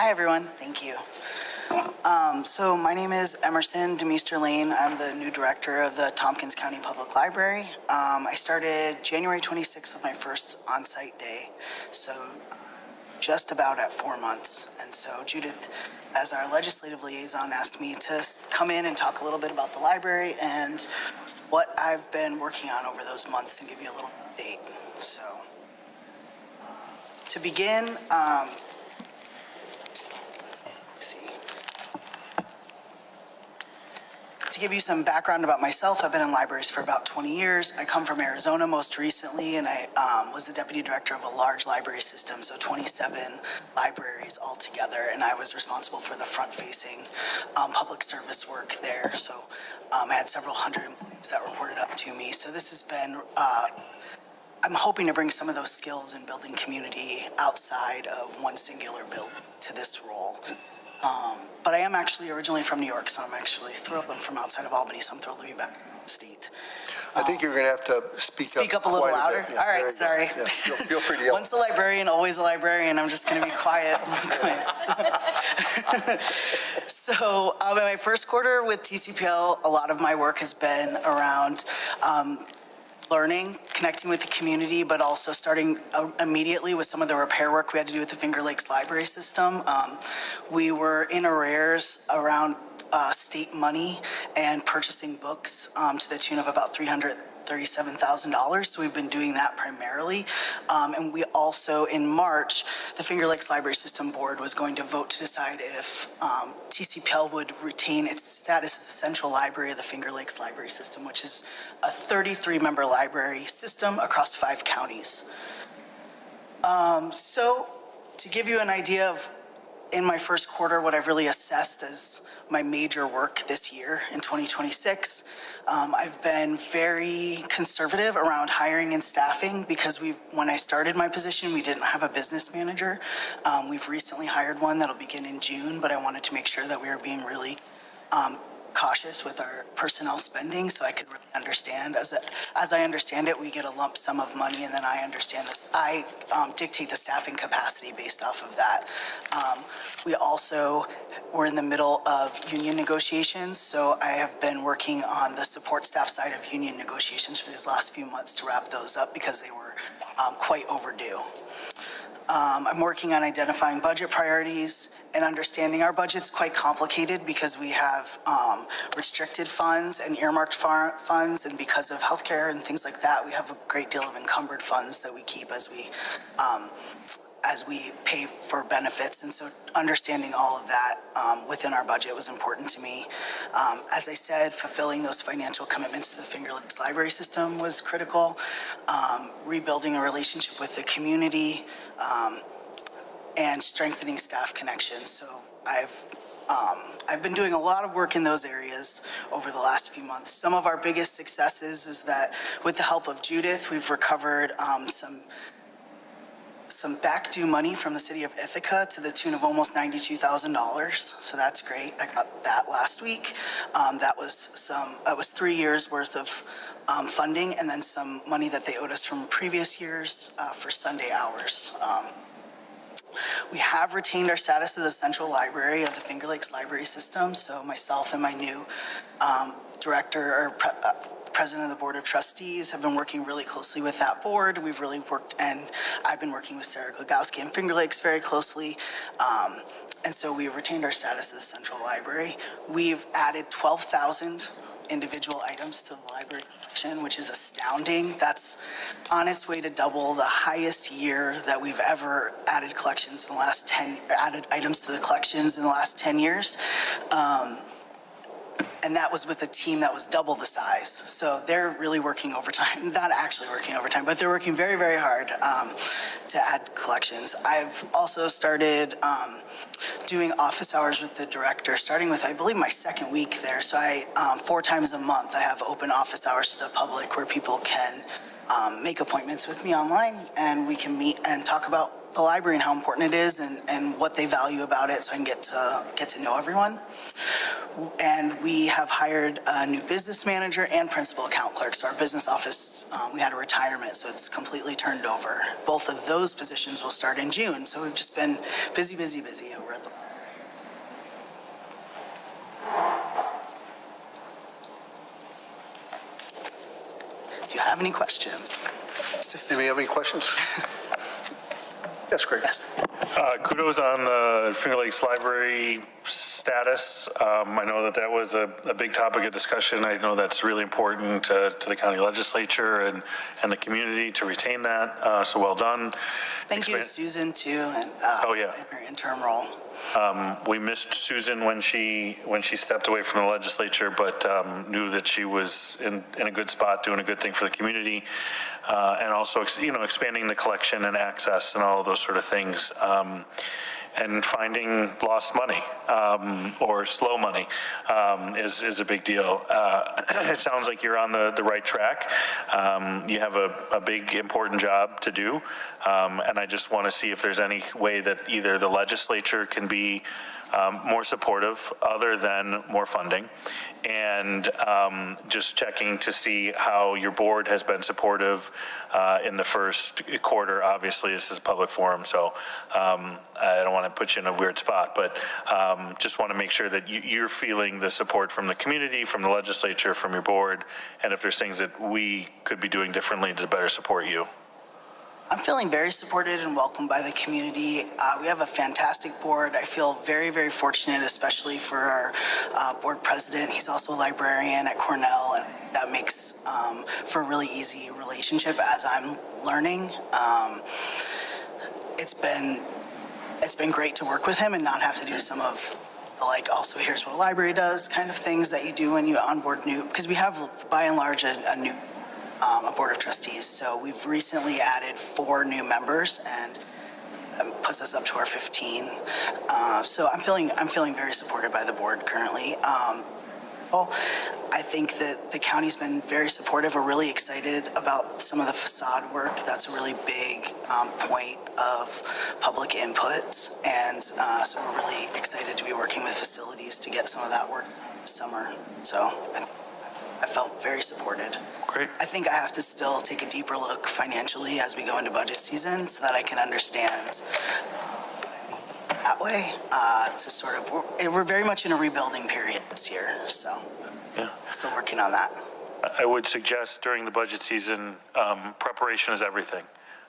Hi, everyone. Thank you. So my name is Emerson DeMeester-Lane. I'm the new director of the Tompkins County Public Library. I started January 26th with my first on-site day, so just about at 4 months. And so Judith, as our legislative liaison, asked me to come in and talk a little bit about the library and what I've been working on over those months and give you a little update. So to begin, to give you some background about myself, I've been in libraries for about 20 years. I come from Arizona most recently, and I was the deputy director of a large library system, so 27 libraries altogether, and I was responsible for the front-facing public service work there. So I had several hundred employees that reported up to me. So this has been, I'm hoping to bring some of those skills in building community outside of one singular building to this role. But I am actually originally from New York, so I'm actually thrilled. I'm from outside of Albany, so I'm thrilled to be back in the state. I think you're going to have to speak up a little louder? Yeah, all right, sorry. Yeah, feel free to yell. Once a librarian, always a librarian. I'm just going to be quiet. So in my first quarter with TCPL, a lot of my work has been around learning, connecting with the community, but also starting immediately with some of the repair work we had to do with the Finger Lakes Library System. We were in arrears around state money and purchasing books to the tune of about $337,000. So we've been doing that primarily. And we also, in March, the Finger Lakes Library System Board was going to vote to decide if TCPL would retain its status as a central library of the Finger Lakes Library System, which is a 33-member library system across 5 counties. So to give you an idea of, in my first quarter, what I've really assessed as my major work this year in 2026, I've been very conservative around hiring and staffing because when I started my position, we didn't have a business manager. We've recently hired one that'll begin in June, but I wanted to make sure that we were being really cautious with our personnel spending so I could really understand. As I understand it, we get a lump sum of money, and then I understand this. I dictate the staffing capacity based off of that. We also were in the middle of union negotiations, so I have been working on the support staff side of union negotiations for these last few months to wrap those up because they were quite overdue. I'm working on identifying budget priorities and understanding our budget's quite complicated because we have restricted funds and earmarked funds, and because of healthcare and things like that, we have a great deal of encumbered funds that we keep as we pay for benefits. And so understanding all of that within our budget was important to me. As I said, fulfilling those financial commitments to the Finger Lakes Library System was critical. Rebuilding a relationship with the community, and strengthening staff connections. So I've been doing a lot of work in those areas over the last few months. Some of our biggest successes is that with the help of Judith, we've recovered some back due money from the city of Ithaca to the tune of almost $92,000. So that's great. I got that last week. That was 3 years worth of funding, and then some money that they owed us from previous years for Sunday hours. We have retained our status as a central library of the Finger Lakes Library System. So myself and my new president of the Board of Trustees have been working really closely with that board. We've really worked, and I've been working with Sarah Glogowski and Finger Lakes very closely. And so we retained our status as a central library. We've added 12,000 individual items to the library collection, which is astounding. That's on its way to double the highest year that we've ever added collections in the last added items to the collections in the last 10 years. And that was with a team that was double the size. So they're really working overtime, not actually working overtime, but they're working very, very hard to add collections. I've also started doing office hours with the director, starting with, I believe, my second week there. So 4 times a month, I have open office hours to the public where people can make appointments with me online, and we can meet and talk about the library and how important it is and what they value about it, so I can get to know everyone. And we have hired a new business manager and principal account clerk. So our business office, we had a retirement, so it's completely turned over. Both of those positions will start in June. So we've just been busy over at the. Do you have any questions? Do we have any questions? Yes, Greg. Yes. Kudos on the Finger Lakes Library status. I know that was a big topic of discussion. I know that's really important to the county legislature and the community to retain that. So well done. Thank you to Susan too, and in her interim role. We missed Susan when she stepped away from the legislature, but knew that she was in a good spot, doing a good thing for the community, and also expanding the collection and access and all of those sort of things. And finding lost money or slow money is a big deal. It sounds like you're on the right track. You have a big, important job to do. And I just want to see if there's any way that either the legislature can be more supportive other than more funding, and just checking to see how your board has been supportive in the first quarter. Obviously, this is a public forum, so I don't want to put you in a weird spot, but just want to make sure that you're feeling the support from the community, from the legislature, from your board, and if there's things that we could be doing differently to better support you. I'm feeling very supported and welcomed by the community. We have a fantastic board. I feel very fortunate, especially for our board president. He's also a librarian at Cornell, and that makes for a really easy relationship as I'm learning. It's been great to work with him and not have to do some of also here's what a library does kind of things that you do when you onboard new, because we have by and large a new a board of trustees. So we've recently added 4 new members, and that puts us up to our 15. So I'm feeling very supported by the board currently. I think that the county's been very supportive. We're really excited about some of the facade work. That's a really big point of public input, and so we're really excited to be working with facilities to get some of that work done this summer. So I felt very supported. Great. I think I have to still take a deeper look financially as we go into budget season so that I can understand that way to sort of, we're very much in a rebuilding period this year, so still working on that. I would suggest during the budget season, preparation is everything.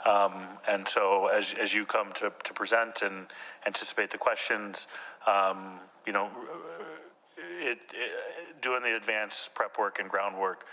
And so as you come to present and anticipate the questions, doing the advanced prep work and groundwork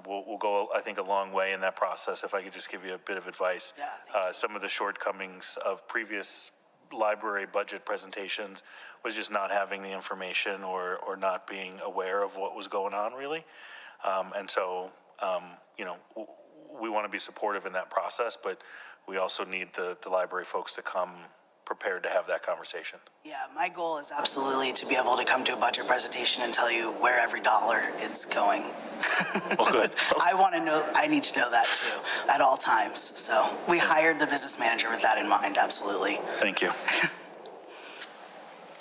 will go, I think, a long way in that process. If I could just give you a bit of advice. Yeah, some of the shortcomings of previous library budget presentations was just not having the information or not being aware of what was going on, really. And so, we want to be supportive in that process, but we also need the library folks to come prepared to have that conversation. Yeah, my goal is absolutely to be able to come to a budget presentation and tell you where every dollar is going. Well, good. I need to know that too at all times. So we hired the business manager with that in mind, absolutely. Thank you.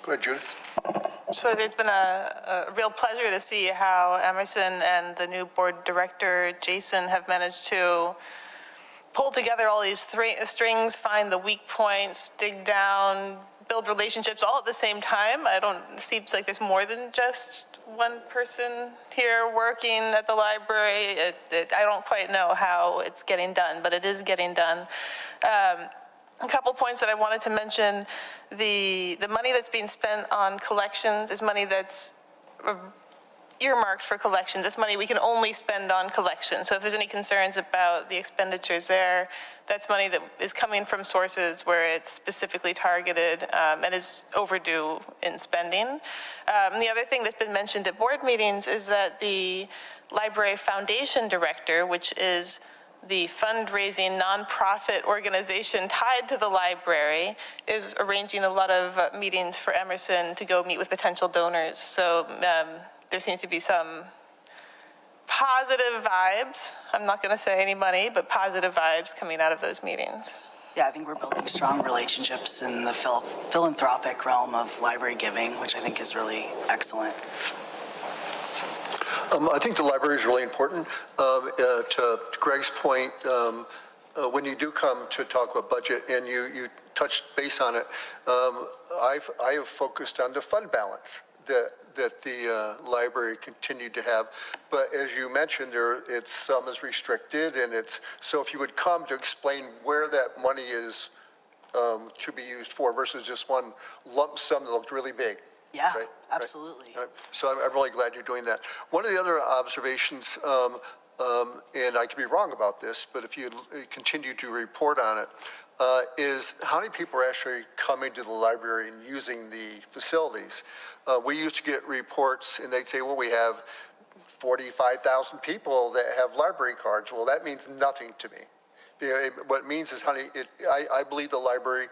Go ahead, Judith. So it's been a real pleasure to see how Emerson and the new board director, Jason, have managed to pull together all these strings, find the weak points, dig down, build relationships all at the same time. It seems like there's more than just one person here working at the library. I don't quite know how it's getting done, but it is getting done. A couple points that I wanted to mention. The money that's being spent on collections is money that's earmarked for collections. It's money we can only spend on collections. So if there's any concerns about the expenditures there, that's money that is coming from sources where it's specifically targeted and is overdue in spending. The other thing that's been mentioned at board meetings is that the library foundation director, which is the fundraising nonprofit organization tied to the library, is arranging a lot of meetings for Emerson to go meet with potential donors. So there seems to be some positive vibes. I'm not going to say any money, but positive vibes coming out of those meetings. Yeah, I think we're building strong relationships in the philanthropic realm of library giving, which I think is really excellent. I think the library is really important. To Greg's point, when you do come to talk about budget and you touched base on it, I have focused on the fund balance that the library continued to have. But as you mentioned, some is restricted, and so if you would come to explain where that money is to be used for versus just one lump sum that looked really big. Yeah, right? absolutely. Right. So I'm really glad you're doing that. One of the other observations, and I could be wrong about this, but if you continue to report on it, is how many people are actually coming to the library and using the facilities. We used to get reports, and they'd say, well, we have 45,000 people that have library cards. Well, that means nothing to me. What it means is, I believe the library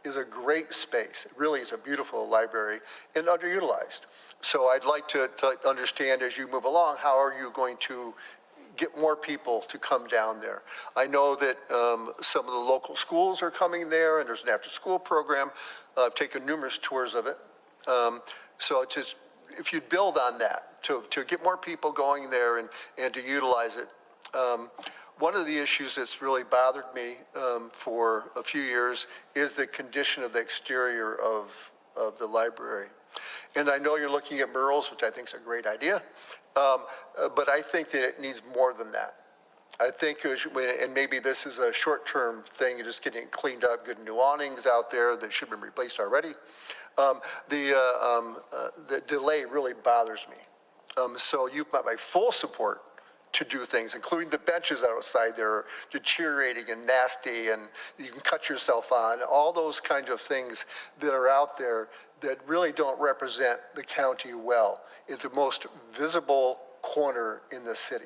is a great space. It really is a beautiful library and underutilized. So I'd like to understand, as you move along, how are you going to get more people to come down there? I know that some of the local schools are coming there, and there's an after-school program. I've taken numerous tours of it. So it's just, if you build on that, to get more people going there and to utilize it. One of the issues that's really bothered me for a few years is the condition of the exterior of the library. And I know you're looking at murals, which I think is a great idea, but I think that it needs more than that. I think, and maybe this is a short-term thing, you're just getting it cleaned up, good new awnings out there that should have been replaced already. The delay really bothers me. So you've got my full support to do things, including the benches outside there, deteriorating and nasty, and you can cut yourself on, all those kinds of things that are out there that really don't represent the county well. It's the most visible corner in the city.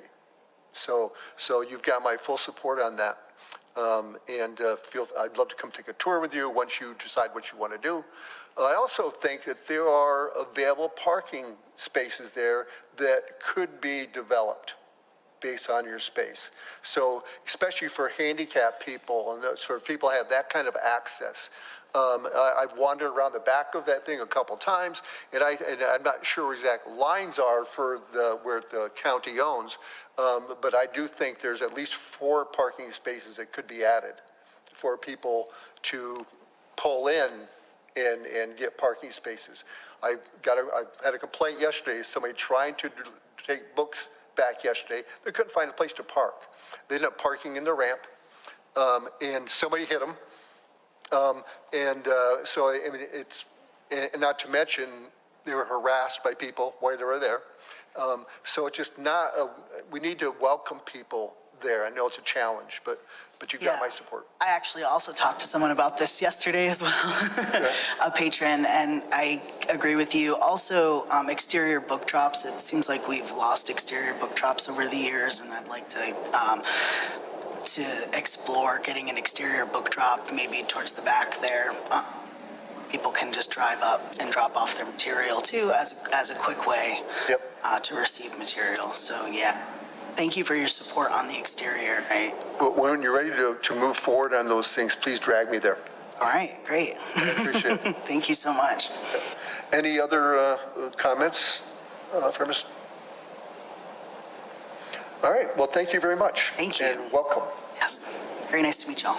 So you've got my full support on that. I'd love to come take a tour with you once you decide what you want to do. I also think that there are available parking spaces there that could be developed based on your space. So especially for handicapped people and for people who have that kind of access. I've wandered around the back of that thing a couple times, and I'm not sure where exact lines are for where the county owns, but I do think there's at least 4 parking spaces that could be added for people to pull in and get parking spaces. I had a complaint yesterday, somebody trying to take books back yesterday. They couldn't find a place to park. They ended up parking in the ramp, and somebody hit them. So I mean, and not to mention they were harassed by people while they were there. So it's just not. We need to welcome people there. I know it's a challenge, but you've got my support. I actually also talked to someone about this yesterday as well, a patron, and I agree with you. Also, exterior book drops. It seems like we've lost exterior book drops over the years, and I'd like to explore getting an exterior book drop maybe towards the back there. People can just drive up and drop off their material too as a quick way to receive material. So yeah. Thank you for your support on the exterior. But when you're ready to move forward on those things, please drag me there. All right, great. I appreciate it. Thank you so much. Any other comments from us? All right, well, thank you very much. Thank you. And welcome. Yes, very nice to meet y'all.